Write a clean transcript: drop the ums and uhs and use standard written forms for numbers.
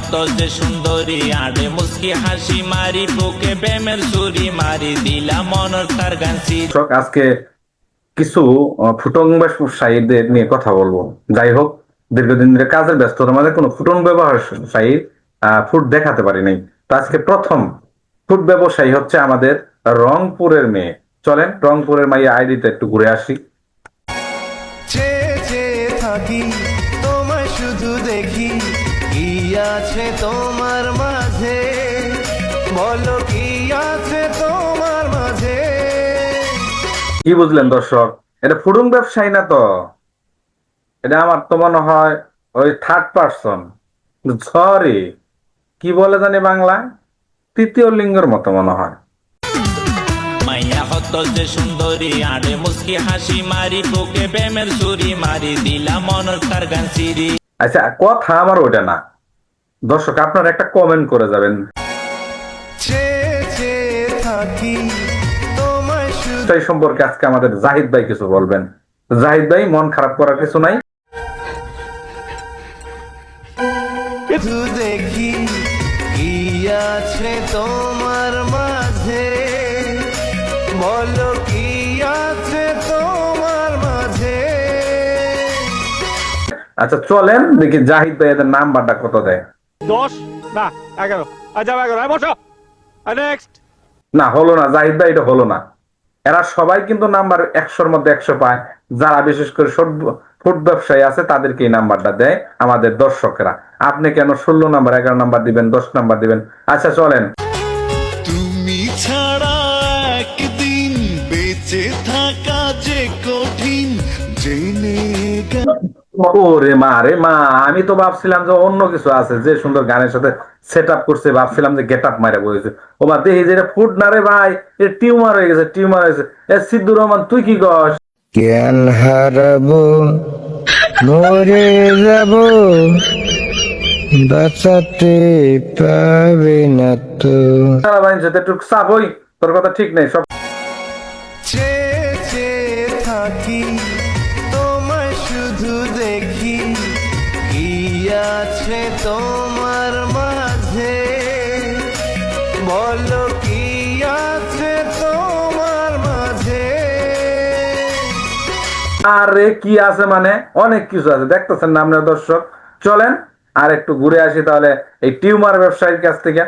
কত যে সুন্দরী আড়ে মুস্কি হাসি মারি বুকে প্রেমের ছুরি মারি দিলাম মনের তার গান সিরি। আজকে কিছু ফুটং ব্যবসায়ীদের নিয়ে কথা বলবো। যাই হোক, দীর্ঘদিন ধরে কাজের ব্যস্ততার মাঝে কোনো ফুটন ব্যবসায়ী ফুড দেখাতে পারি নাই। তো আজকে প্রথম ফুড ব্যবসায়ী হচ্ছে আমাদের রংপুরের মেয়ে। চলেন রংপুরের মাইয়া আইডিতে একটু ঘুরে আসি। থাকি তোমায় শুধু দেখি, কি আছে তোমার মাঝে, বলো কি আছে তোমার মাঝে। কি বুঝলেন দর্শক? এটা ফুডং ব্যবসায়ী না তো, এটা আমার তো মনে হয় ওই থার্ড পার্সন, সরি কি বলে জানি বাংলায়, তৃতীয় লিঙ্গের মতো মনে হয়। মাইয়া কত যে সুন্দরী আড়ে মুস্কি হাসি মারি বুকে প্রেমের ছুরি মারি দিলাম মনের তার গান সিরি। আচ্ছা, কথা আমার ওটা না দর্শক, আপনারা একটা কমেন্ট করে যাবেন। থাকি তোমায় সেই সম্পর্কে আজকে আমাদের জাহিদ ভাই কিছু বলবেন। জাহিদ ভাই, মন খারাপ করার কিছু নাই। শুধু দেখি, কি আছে তোমার মাঝে, বলো কি আছে তোমার মাঝে। আচ্ছা চলেন দেখি জাহিদ ভাই এদের নাম্বারটা কত দেয়। 10 না 11 আচ্ছা 11 বসো নেক্সট। না হলো না জাহিদ ভাই, এটা হলো না। এরা সবাই কিন্তু নাম্বার 100-র মধ্যে 100 পায়। যারা বিশেষ করে ফুড ব্যবসায়ী আছে তাদেরকে এই নাম্বারটা দেয় আমাদের দর্শকরা। আপনি কেন 16 নাম্বার, 11 নাম্বার দিবেন, 10 নাম্বার দিবেন? আচ্ছা চলেন। তুমি ছাড়া একদিন বেঁচে থাকা যে কঠিন, জেনে ওরে মা রে মা, আমি তো ভাবছিলাম যে অন্য কিছু আছে, যে সুন্দর গানের সাথে সেট আপ করছে, ভাবছিলাম যে গেট আপ মারা বসেছে। ও মা, দেখি যে ফুড না রে ভাই, এ টিউমার হয়ে গেছে, টিউমার হয়েছে। এ সিদ্দুর রহমান, তুই কি কস? জ্ঞান হারাবো, মরে যাব, বাঁচাতে পাবে না তো। ভাই যেতে একটু চাপ, ওই তোর কথা ঠিক নেই সব। থাকি তোমায় শুধু দেখি, কি আছে তোমার মাঝে, বলো কি আছে তোমার মাঝে। আরে কি আছে মানে, অনেক কিছু আছে, দেখতেছেন না আপনার দর্শক। চলেন আর একটু ঘুরে আসি তাহলে এই টিউমার ব্যবসায়ীর কাছ থেকে।